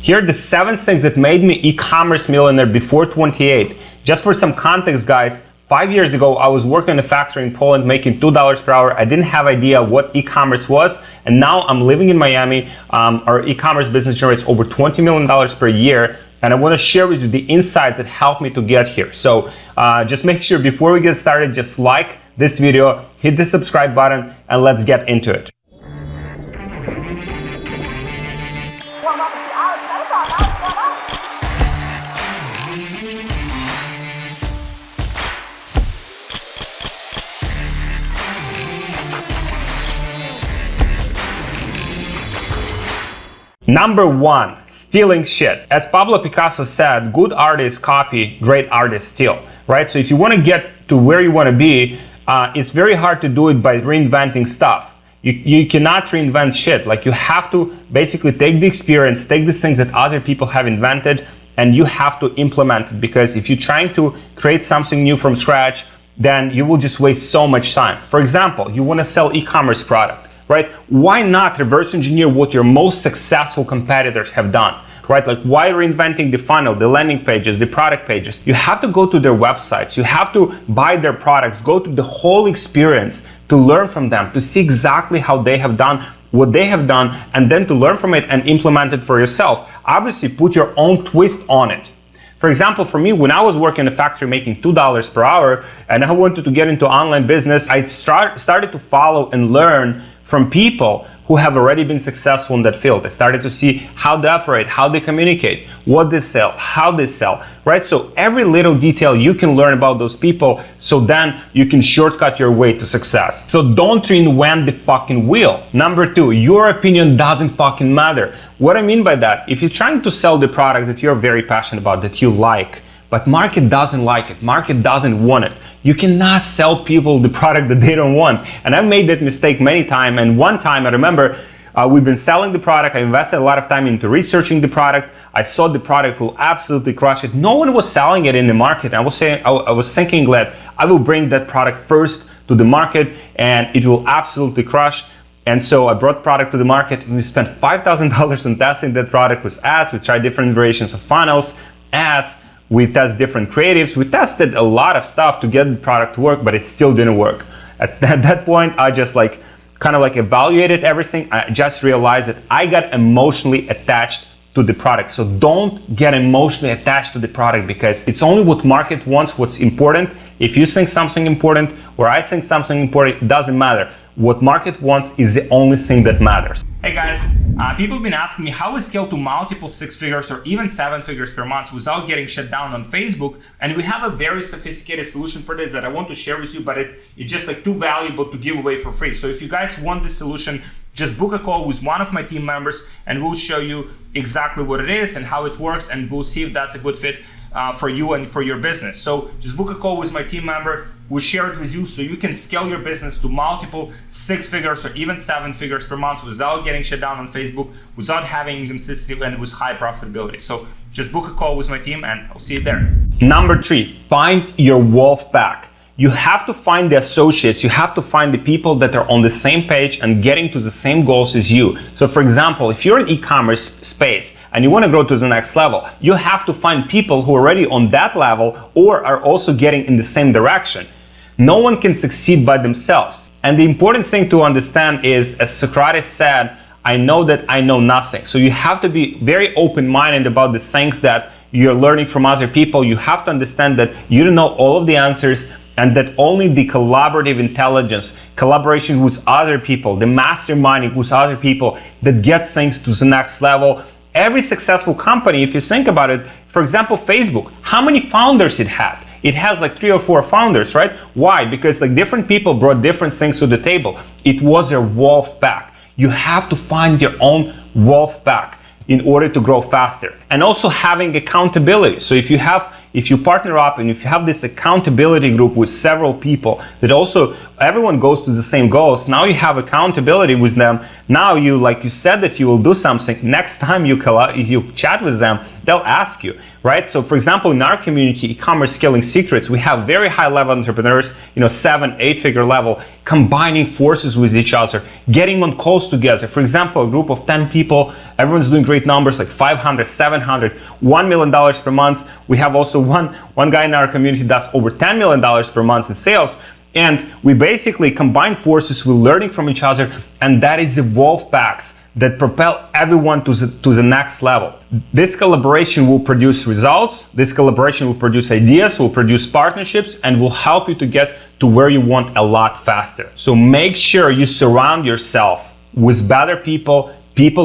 Here are the 7 things that made me e-commerce millionaire before 28. Just for some context, guys, 5 years ago, I was working in a factory in Poland making $2 per hour. I didn't have idea what e-commerce was. And now I'm living in Miami. Our e-commerce business generates over $20 million per year. And I want to share with you the insights that helped me to get here. So just make sure before we get started, just like this video, hit the subscribe button, and let's get into it. Number 1, stealing shit. As Pablo Picasso said, good artists copy, great artists steal, right? So if you want to get to where you want to be, it's very hard to do it by reinventing stuff. You cannot reinvent shit. Like, you have to basically take the experience, take the things that other people have invented, and you have to implement it. Because if you're trying to create something new from scratch, then you will just waste so much time. For example, you want to sell e-commerce product. Right? Why not reverse engineer what your most successful competitors have done? Right? Like, why reinventing the funnel, the landing pages, the product pages? You have to go to their websites. You have to buy their products, go to the whole experience to learn from them, to see exactly how they have done what they have done, and then to learn from it and implement it for yourself. Obviously, put your own twist on it. For example, for me, when I was working in a factory making $2 per hour and I wanted to get into online business, I started to follow and learn from people who have already been successful in that field. I started to see how they operate, how they communicate, what they sell, how they sell, right? So every little detail you can learn about those people, so then you can shortcut your way to success. So don't reinvent the fucking wheel. Number 2, your opinion doesn't fucking matter. What I mean by that, if you're trying to sell the product that you're very passionate about, that you like, but market doesn't like it, market doesn't want it, you cannot sell people the product that they don't want. And I've made that mistake many times. And one time I remember we've been selling the product. I invested a lot of time into researching the product. I saw the product will absolutely crush it. No one was selling it in the market. I was thinking that I will bring that product first to the market and it will absolutely crush. And so I brought product to the market and we spent $5,000 on testing that product with ads. We tried different variations of funnels, ads. We test different creatives. We tested a lot of stuff to get the product to work, but it still didn't work. At that point, I just kind of evaluated everything. I just realized that I got emotionally attached to the product. So don't get emotionally attached to the product, because it's only what market wants, what's important. If you think something important or I think something important, it doesn't matter. What market wants is the only thing that matters. Hey guys, people have been asking me how we scale to multiple 6 figures or even 7 figures per month without getting shut down on Facebook. And we have a very sophisticated solution for this that I want to share with you, but it's just too valuable to give away for free. So if you guys want this solution, just book a call with one of my team members and we'll show you exactly what it is and how it works, and we'll see if that's a good fit for you and for your business. So just book a call with my team member. We'll share it with you so you can scale your business to multiple 6 figures or even 7 figures per month without getting shut down on Facebook, without having inconsistency, and with high profitability. So just book a call with my team and I'll see you there. Number 3, find your wolf pack. You have to find the associates, you have to find the people that are on the same page and getting to the same goals as you. So for example, if you're in e-commerce space and you want to grow to the next level, you have to find people who are already on that level or are also getting in the same direction. No one can succeed by themselves. And the important thing to understand is, as Socrates said, I know that I know nothing. So you have to be very open-minded about the things that you're learning from other people. You have to understand that you don't know all of the answers, and that only the collaborative intelligence, collaboration with other people, the masterminding with other people that gets things to the next level. Every successful company, if you think about it, for example, Facebook, how many founders it had? It has 3 or 4 founders, right? Why? Because different people brought different things to the table. It was a wolf pack. You have to find your own wolf pack in order to grow faster. And also having accountability. So if if you partner up and if you have this accountability group with several people that also everyone goes to the same goals, now you have accountability with them. Now you, like you said that you will do something, next time you chat with them, they'll ask you, right? So for example, in our community, e-commerce scaling secrets, we have very high level entrepreneurs, 7-8 figure level, combining forces with each other, getting on calls together. For example, a group of 10 people, everyone's doing great numbers like 500, 700, $1 million per month. We have also one guy in our community that's over $10 million per month in sales. And we basically combine forces, we're learning from each other, and that is the wolfpacks that propel everyone to the next level. This collaboration will produce results, this collaboration will produce ideas, will produce partnerships, and will help you to get to where you want a lot faster. So make sure you surround yourself with better people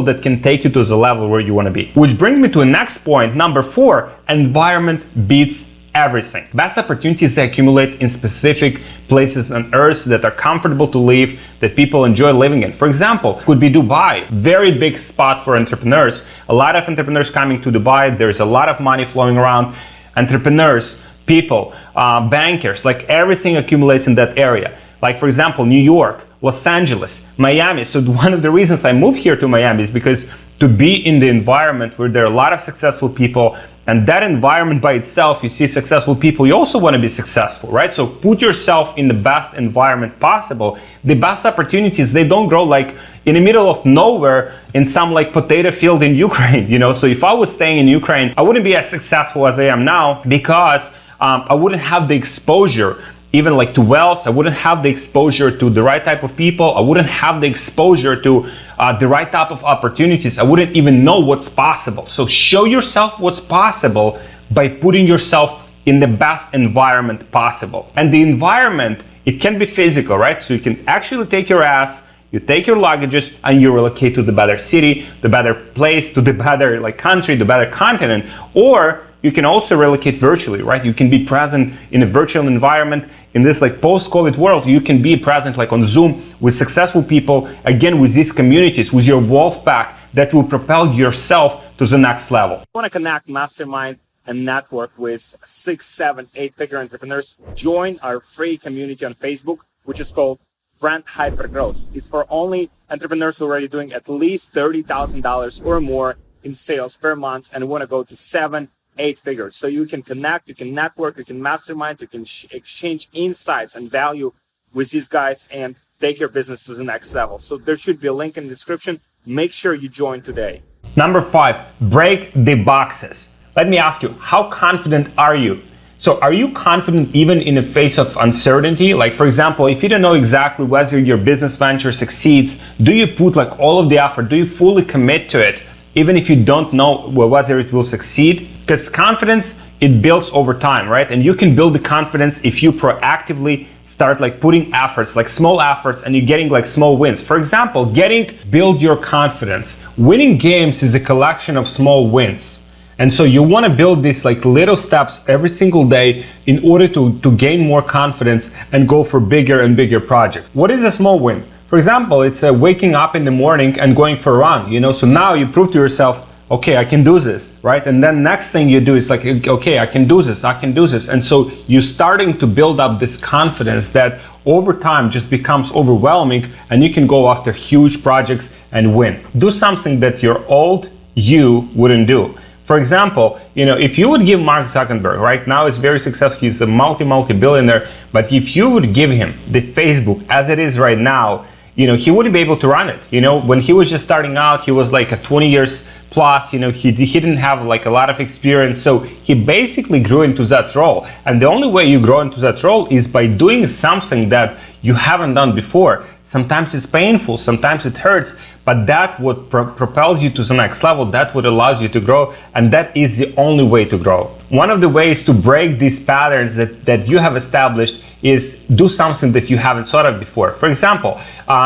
that can take you to the level where you want to be. Which brings me to the next point, number 4, environment beats everything. Best opportunities accumulate in specific places on earth that are comfortable to live, that people enjoy living in. For example, could be Dubai, very big spot for entrepreneurs. A lot of entrepreneurs coming to Dubai, there's a lot of money flowing around. Entrepreneurs, people, bankers, like everything accumulates in that area. Like for example, New York, Los Angeles, Miami. So one of the reasons I moved here to Miami is because to be in the environment where there are a lot of successful people, and that environment by itself, you see successful people, you also want to be successful, right? So put yourself in the best environment possible. The best opportunities, they don't grow like in the middle of nowhere in some like potato field in Ukraine, So if I was staying in Ukraine, I wouldn't be as successful as I am now because I wouldn't have the exposure even like to wealth. I wouldn't have the exposure to the right type of people. I wouldn't have the exposure to the right type of opportunities. I wouldn't even know what's possible. So show yourself what's possible by putting yourself in the best environment possible. And the environment, it can be physical, right? So you can actually take your ass, you take your luggages, and you relocate to the better city, the better place, to the better like country, the better continent. Or you can also relocate virtually, right? You can be present in a virtual environment. In this like post-COVID world, you can be present like on Zoom with successful people, again, with these communities, with your wolf pack that will propel yourself to the next level. If you want to connect, mastermind, and network with 6, 7, 8 figure entrepreneurs, join our free community on Facebook, which is called Brand Hypergrowth. It's for only entrepreneurs who are already doing at least $30,000 or more in sales per month and want to go to 7, 8 figures. So you can connect, you can network, you can mastermind, you can exchange insights and value with these guys and take your business to the next level. So there should be a link in the description. Make sure you join today. Number 5, break the boxes. Let me ask you, how confident are you? So are you confident even in the face of uncertainty? Like for example, if you don't know exactly whether your business venture succeeds, do you put like all of the effort? Do you fully commit to it? Even if you don't know whether it will succeed? Because confidence, it builds over time, right? And you can build the confidence if you proactively start like putting efforts, like small efforts, and you're getting like small wins. For example, build your confidence. Winning games is a collection of small wins. And so you want to build these like little steps every single day in order to gain more confidence and go for bigger and bigger projects. What is a small win? For example, it's waking up in the morning and going for a run, So now you prove to yourself, okay, I can do this, right? And then next thing you do is like, okay, I can do this. And so you're starting to build up this confidence that over time just becomes overwhelming and you can go after huge projects and win. Do something that your old you wouldn't do. For example, if you would give Mark Zuckerberg, right now it's very successful, he's a multi-billionaire, but if you would give him the Facebook as it is right now, he wouldn't be able to run it. When he was just starting out, he was like a 20 years plus, he didn't have like a lot of experience. So he basically grew into that role. And the only way you grow into that role is by doing something that you haven't done before. Sometimes it's painful, sometimes it hurts, but that what propels you to the next level, that what allows you to grow, and that is the only way to grow. One of the ways to break these patterns that you have established is do something that you haven't thought of before. For example,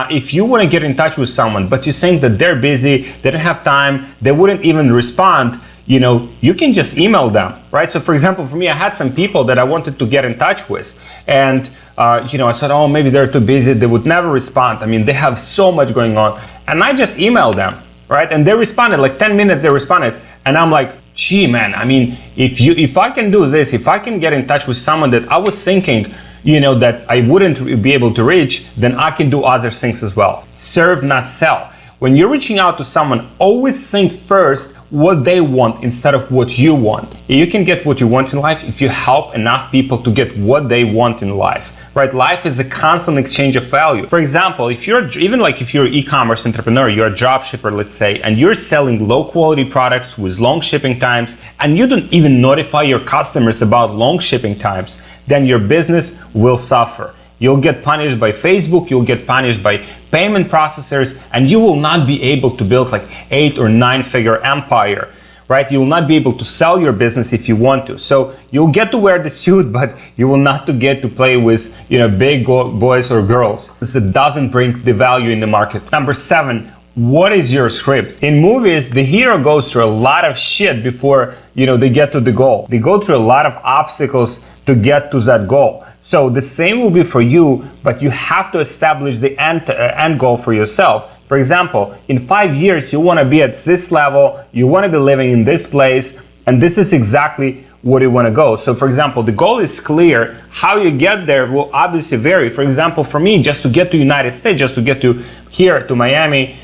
if you want to get in touch with someone, but you think that they're busy, they don't have time, they wouldn't even respond, you can just email them, right? So for example, for me, I had some people that I wanted to get in touch with, and I said, oh, maybe they're too busy, they would never respond. I mean, they have so much going on. And I just emailed them, right? And they responded, like 10 minutes they responded. And I'm like, gee, man, I mean, if I can do this, if I can get in touch with someone that I was thinking, that I wouldn't be able to reach, then I can do other things as well. Serve, not sell. When you're reaching out to someone, always think first what they want instead of what you want. You can get what you want in life if you help enough people to get what they want in life. Right? Life is a constant exchange of value. For example, if you're an e-commerce entrepreneur, you're a drop shipper, let's say, and you're selling low quality products with long shipping times, and you don't even notify your customers about long shipping times, then your business will suffer. You'll get punished by Facebook, you'll get punished by payment processors, and you will not be able to build like 8 or 9 figure empire, right? You will not be able to sell your business if you want to. So you'll get to wear the suit, but you will not get to play with, big boys or girls. This doesn't bring the value in the market. Number 7, what is your script? In movies, the hero goes through a lot of shit before, they get to the goal. They go through a lot of obstacles to get to that goal. So the same will be for you, but you have to establish the end goal for yourself. For example, in 5 years, you want to be at this level, you want to be living in this place, and this is exactly what you want to go. So for example, the goal is clear. How you get there will obviously vary. For example, for me, just to get to United States, just to get to here, to Miami,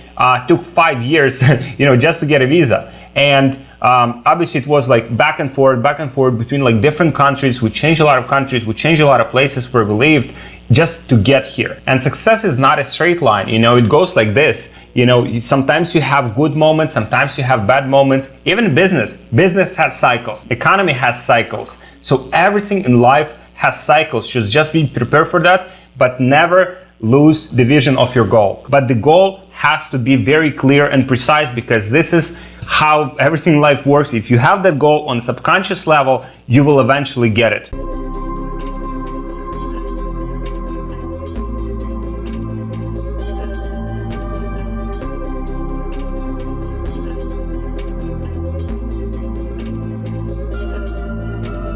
took 5 years, just to get a visa. And obviously it was like back and forth between like different countries. We changed a lot of countries, we changed a lot of places where we lived just to get here. And success is not a straight line, it goes like this. Sometimes you have good moments, sometimes you have bad moments. Even business has cycles, economy has cycles. So everything in life has cycles. Just be prepared for that, but never lose the vision of your goal. But the goal has to be very clear and precise, because this is how everything in life works. If you have that goal on a subconscious level, you will eventually get it.